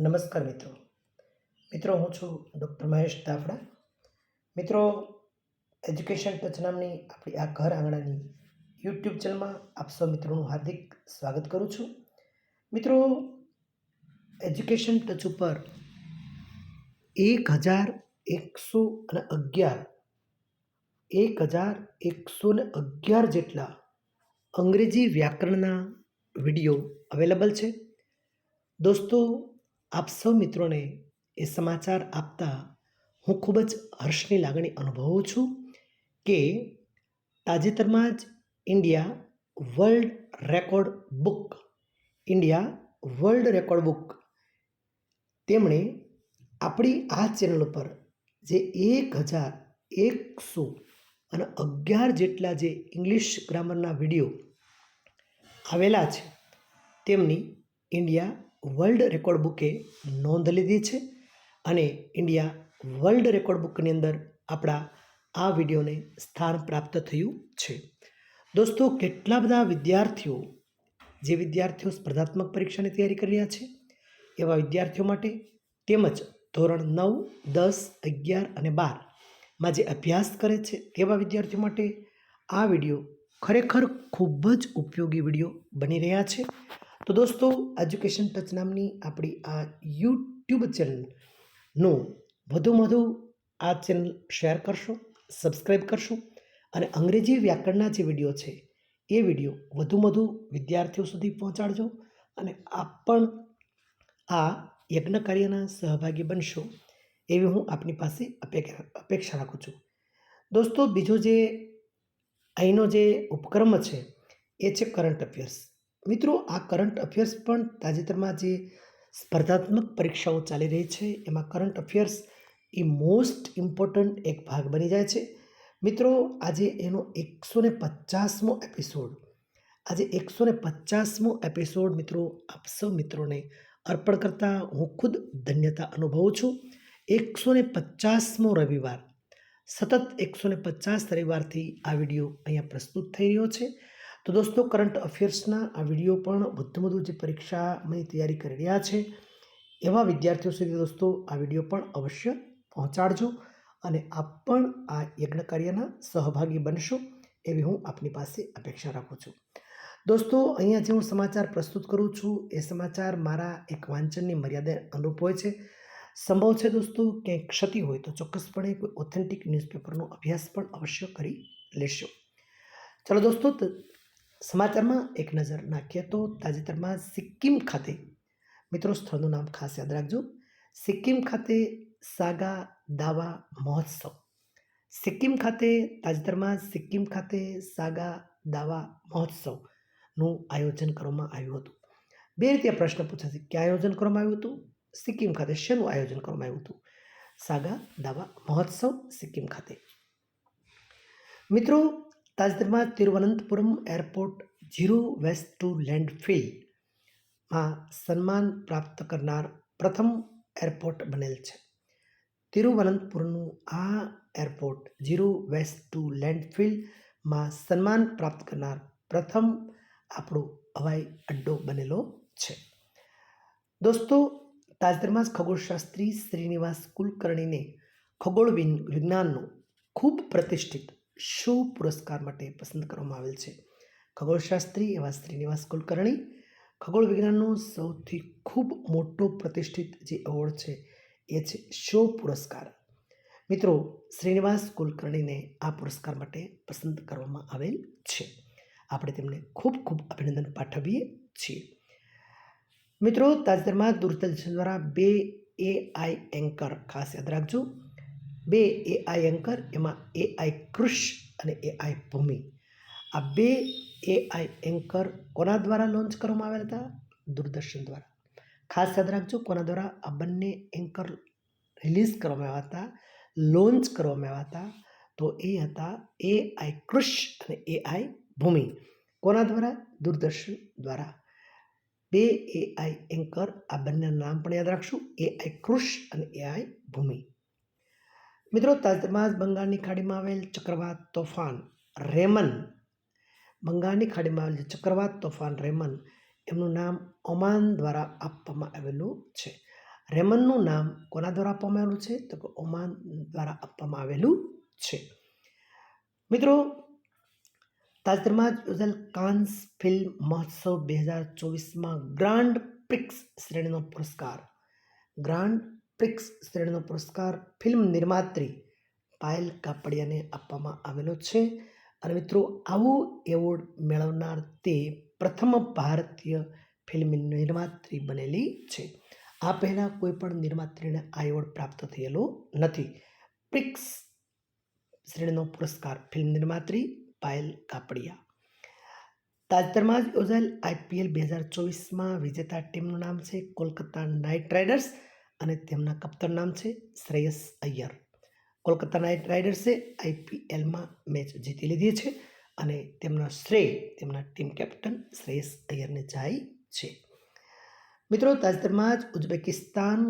નમસ્કાર મિત્રો હું છું ડૉક્ટર મહેશ દાફડા. મિત્રો, એજ્યુકેશન ટચ નામની આપણી આ ઘર આંગણાની યુટ્યુબ ચેનલમાં આપ સૌ મિત્રોનું હાર્દિક સ્વાગત કરું છું. મિત્રો, એજ્યુકેશન ટચ ઉપર 1111 જેટલા અંગ્રેજી વ્યાકરણના વિડીયો અવેલેબલ છે. દોસ્તો, આપ સૌ મિત્રોને એ સમાચાર આપતા હું ખૂબ જ હર્ષની લાગણી અનુભવું છું કે તાજેતરમાં જ વર્લ્ડ રેકોર્ડ બુક તેમણે આપણી આ ચેનલ ઉપર જે 1111 જેટલા જે ઇંગ્લિશ ગ્રામરના વિડીયો આવેલા છે તેમની ઇન્ડિયા વર્લ્ડ રેકોર્ડ બુકે નોંધ લીધી છે અને ઇન્ડિયા વર્લ્ડ રેકોર્ડ બુકની અંદર આપણા આ વિડીયોને સ્થાન પ્રાપ્ત થયું છે. દોસ્તો, કેટલા બધા વિદ્યાર્થીઓ સ્પર્ધાત્મક પરીક્ષાની તૈયારી કરી રહ્યા છે એવા વિદ્યાર્થીઓ માટે તેમજ ધોરણ 9, 10, 11 અને 12માં જે અભ્યાસ કરે છે તેવા વિદ્યાર્થીઓ માટે આ વિડીયો ખરેખર ખૂબ જ ઉપયોગી વિડીયો બની રહ્યા છે. તો દોસ્તો, એજ્યુકેશન ટચ નામની આપણી આ યુટ્યુબ ચેનલનું વધુ આ ચેનલ શેર કરશો, સબસ્ક્રાઈબ કરશો અને અંગ્રેજી વ્યાકરણના જે વિડીયો છે એ વિડીયો વધુ વિદ્યાર્થીઓ સુધી પહોંચાડજો અને આપ પણ આ યજ્ઞ કાર્યના સહભાગી બનશો એવી હું આપની પાસે અપેક્ષા રાખું છું. દોસ્તો, બીજો જે અહીંનો જે ઉપક્રમ છે એ છે કરંટ અફેર્સ. મિત્રો, આ કરંટ અફેર્સ પણ તાજેતરમાં જે સ્પર્ધાત્મક પરીક્ષાઓ ચાલી રહી છે એમાં કરંટ અફેર્સ એ મોસ્ટ ઇમ્પોર્ટન્ટ એક ભાગ બની જાય છે. મિત્રો, આજે એનો 150મો એપિસોડ મિત્રો આપ સૌ મિત્રોને અર્પણ કરતા હું ખુદ ધન્યતા અનુભવું છું. 150મો રવિવાર, સતત 150 રવિવારથી આ વિડીયો અહીંયા પ્રસ્તુત થઈ રહ્યો છે. તો દોસ્તો, કરંટ અફેર્સના આ વિડીયો પણ વધુ જે પરીક્ષાની તૈયારી કરી રહ્યા છે એવા વિદ્યાર્થીઓ સુધી દોસ્તો આ વિડીયો પણ અવશ્ય પહોંચાડજો અને આપ પણ આ યજ્ઞ કાર્યના સહભાગી બનશો એવી હું આપની પાસે અપેક્ષા રાખું છું. દોસ્તો, અહીંયા જે હું સમાચાર પ્રસ્તુત કરું છું એ સમાચાર મારા એક વાંચનની મર્યાદા અનુરૂપ હોય છે. સંભવ છે દોસ્તો ક્યાંય ક્ષતિ હોય તો ચોક્કસપણે કોઈ ઓથેન્ટિક ન્યૂઝપેપરનો અભ્યાસ પણ અવશ્ય કરી લેશો. ચલો દોસ્તો, સમાચારમાં એક નજર નાખીએ તો તાજેતરમાં સિક્કિમ ખાતે, મિત્રો સ્થળનું નામ ખાસ યાદ રાખજો, સિક્કિમ ખાતે સાગા દાવા મહોત્સવ. સિક્કિમ ખાતે સાગા દાવા મહોત્સવનું આયોજન કરવામાં આવ્યું હતું. બે રીતે પ્રશ્ન પૂછાશે, ક્યાં આયોજન કરવામાં આવ્યું હતું? સિક્કિમ ખાતે. શેનું આયોજન કરવામાં આવ્યું હતું? સાગા દાવા મહોત્સવ સિક્કિમ ખાતે. મિત્રો, તાજેતરમાં Thiruvananthapuram airport zero waste to લેન્ડફિલમાં સન્માન પ્રાપ્ત કરનાર પ્રથમ એરપોર્ટ બનેલ છે. તિરુવનંતપુરમનું આ એરપોર્ટ ઝીરો વેસ્ટ ટુ લેન્ડફિલમાં સન્માન પ્રાપ્ત કરનાર પ્રથમ આપણો હવાઈ અડ્ડો બનેલો છે. દોસ્તો, તાજેતરમાં જ ખગોળશાસ્ત્રી શ્રીનિવાસ કુલકર્ણીને ખગોળ વિજ્ઞાનનો ખૂબ પ્રતિષ્ઠિત શો પુરસ્કાર માટે પસંદ કરવામાં આવેલ છે. ખગોળશાસ્ત્રી એવા શ્રીનિવાસ કુલકર્ણી ખગોળ વિજ્ઞાનનો સૌથી ખૂબ મોટો પ્રતિષ્ઠિત જે એવોર્ડ છે એ છે શો પુરસ્કાર. મિત્રો, શ્રીનિવાસ કુલકર્ણીને આ પુરસ્કાર માટે પસંદ કરવામાં આવેલ છે. આપણે તેમને ખૂબ અભિનંદન પાઠવીએ છીએ. મિત્રો, તાજેતરમાં દૂરદર્શન દ્વારા 2 AI એન્કર, ખાસ યાદ રાખજો, 2 AI એન્કર, એમાં AI કૃષ અને AI ભૂમિ, આ 2 AI એન્કર કોના દ્વારા લોન્ચ કરવામાં આવ્યા હતા? દૂરદર્શન દ્વારા. ખાસ યાદ રાખજો, કોના દ્વારા આ બંને એન્કર રિલીઝ કરવામાં આવ્યા હતા, લોન્ચ કરવામાં આવ્યા હતા? તો એ હતા AI કૃષ અને AI ભૂમિ. કોના દ્વારા? દૂરદર્શન દ્વારા. 2 AI એન્કર, આ બંને નામ પણ યાદ રાખશું, AI કૃષ અને AI ભૂમિ. મિત્રો, તાજેતરમાં બંગાળની ખાડીમાં આવેલ ચક્રવાત તોફાન રેમન એમનું નામ ઓમાન દ્વારા આપવામાં આવેલું છે. રેમનનું નામ કોના દ્વારા આપવામાં આવેલું છે? તો કે ઓમાન દ્વારા આપવામાં આવેલું છે. મિત્રો, તાજેતરમાં જ યોજાયેલ કાન્સ ફિલ્મ મહોત્સવ 2024માં ગ્રાન્ડ પ્રિક્સ શ્રેણીનો પુરસ્કાર ફિલ્મ નિર્માત્રી પાયલ કાપડિયાને આપવામાં આવેલો છે. અને મિત્રો, આવો એવોર્ડ મેળવનાર તે પ્રથમ ભારતીય ફિલ્મ નિર્માત્રી બનેલી છે. આ પહેલાં કોઈ પણ નિર્માત્રીને આ એવોર્ડ પ્રાપ્ત થયેલો નથી. પ્રિક્સ શ્રેણીનો પુરસ્કાર ફિલ્મ નિર્માત્રી પાયલ કાપડિયા. તાજેતરમાં જ યોજાયેલ IPL 2024માં વિજેતા ટીમનું નામ છે કોલકાતા નાઇટ રાઇડર્સ અને તેમના કપ્તાન નામ છે શ્રેયસ અય્યર. કોલકાતા નાઇટ રાઇડર્સે IPLમાં મેચ જીતી લીધી છે અને તેમનો શ્રેય તેમના ટીમ કેપ્ટન શ્રેયસ અય્યરને જાય છે. મિત્રો, તાજેતરમાં જ ઉઝબેકિસ્તાન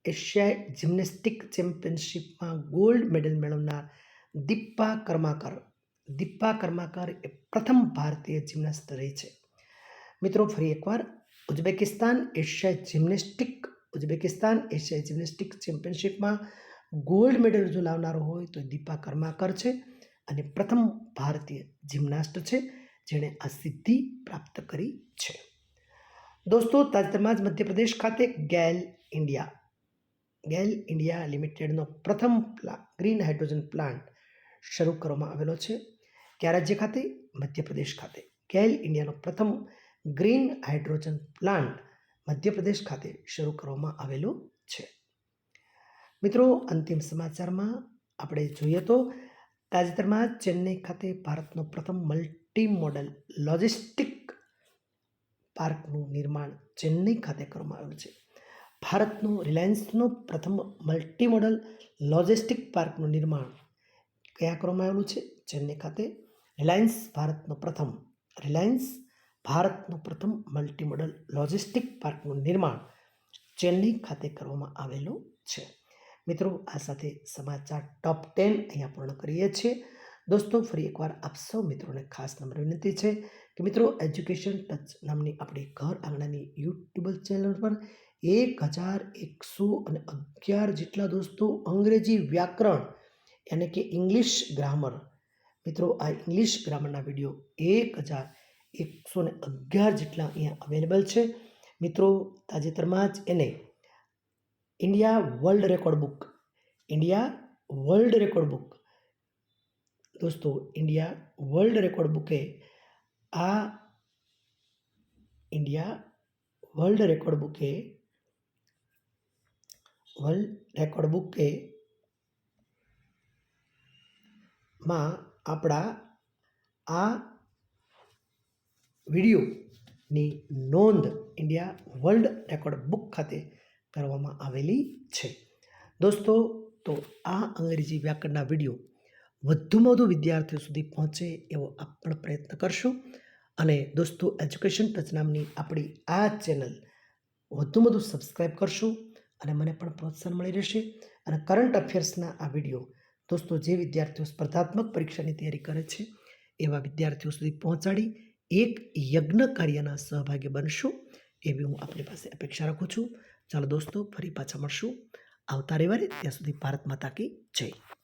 એશિયાઈ જિમ્નેસ્ટિક ચેમ્પિયનશિપમાં ગોલ્ડ મેડલ મેળવનાર દીપા કર્માકર એ પ્રથમ ભારતીય જિમ્નાસ્ટ રહી છે. મિત્રો, ફરી એકવાર ઉઝબેકિસ્તાન એશિયાઈ જિમ્નેસ્ટિક ચેમ્પિયનશિપમાં ગોલ્ડ મેડલ જો લાવનારો હોય તો દીપા કર્માકર છે અને પ્રથમ ભારતીય જિમ્નાસ્ટ છે જેણે આ સિદ્ધિ પ્રાપ્ત કરી છે. દોસ્તો, તાજેતરમાં જ મધ્યપ્રદેશ ખાતે ગેલ ઇન્ડિયા લિમિટેડનો પ્રથમ ગ્રીન હાઇડ્રોજન પ્લાન્ટ શરૂ કરવામાં આવેલો છે. કયા રાજ્ય ખાતે? મધ્યપ્રદેશ ખાતે. ગેલ ઇન્ડિયાનો પ્રથમ ગ્રીન હાઇડ્રોજન પ્લાન્ટ મધ્યપ્રદેશ ખાતે શરૂ કરવામાં આવેલો છે. મિત્રો, અંતિમ સમાચારમાં આપણે જોઈએ તો તાજેતરમાં ચેન્નઈ ખાતે ભારતનો પ્રથમ મલ્ટી મોડલ લોજિસ્ટિક પાર્કનું નિર્માણ ચેન્નઈ ખાતે કરવામાં આવ્યું છે. ભારતનો રિલાયન્સનો પ્રથમ મલ્ટી મોડલ લોજિસ્ટિક પાર્કનું નિર્માણ ક્યાં કરવામાં આવેલું છે? ચેન્નઈ ખાતે. રિલાયન્સ ભારતનો પ્રથમ મલ્ટી મોડલ લોજિસ્ટિક પાર્કનું નિર્માણ ચેન્નઈ ખાતે કરવામાં આવેલું છે. મિત્રો, આ સાથે સમાચાર ટોપ 10 અહીંયા પૂર્ણ કરીએ છીએ. દોસ્તો, ફરી એકવાર આપ સૌ મિત્રોને ખાસ નમ્ર વિનંતી છે કે મિત્રો, એજ્યુકેશન ટચ નામની આપણી ઘર આંગણાની યુટ્યુબ ચેનલ પર 1111 જેટલા દોસ્તો અંગ્રેજી વ્યાકરણ યાને કે ઇંગ્લિશ ગ્રામર, મિત્રો આ ઇંગ્લિશ ગ્રામરના વિડીયો 1111 જેટલા અહીંયા અવેલેબલ છે. મિત્રો, તાજેતરમાં જ એને ઇન્ડિયા વર્લ્ડ રેકોર્ડ બુકે માં આપણા આ વિડીયોની નોંધ ઇન્ડિયા વર્લ્ડ રેકોર્ડ બુક ખાતે કરવામાં આવેલી છે. દોસ્તો, તો આ અંગ્રેજી વ્યાકરણના વિડીયો વધુમાં વધુ વિદ્યાર્થીઓ સુધી પહોંચે એવો આપણે પ્રયત્ન કરશું. અને દોસ્તો, એજ્યુકેશન ટચ નામની આપણી આ ચેનલ વધુમાં વધુ સબસ્ક્રાઈબ કરશું અને મને પણ પ્રોત્સાહન મળી રહેશે. અને કરંટ અફેર્સના આ વિડીયો દોસ્તો જે વિદ્યાર્થીઓ સ્પર્ધાત્મક પરીક્ષાની તૈયારી કરે છે એવા વિદ્યાર્થીઓ સુધી પહોંચાડી એક યજ્ઞ કાર્યના સહભાગી બનશું એવી હું આપણી પાસે અપેક્ષા રાખું છું. ચાલો દોસ્તો, ફરી પાછા મળશું આવતા રવિવારે. ત્યાં સુધી ભારત માતા કી જય.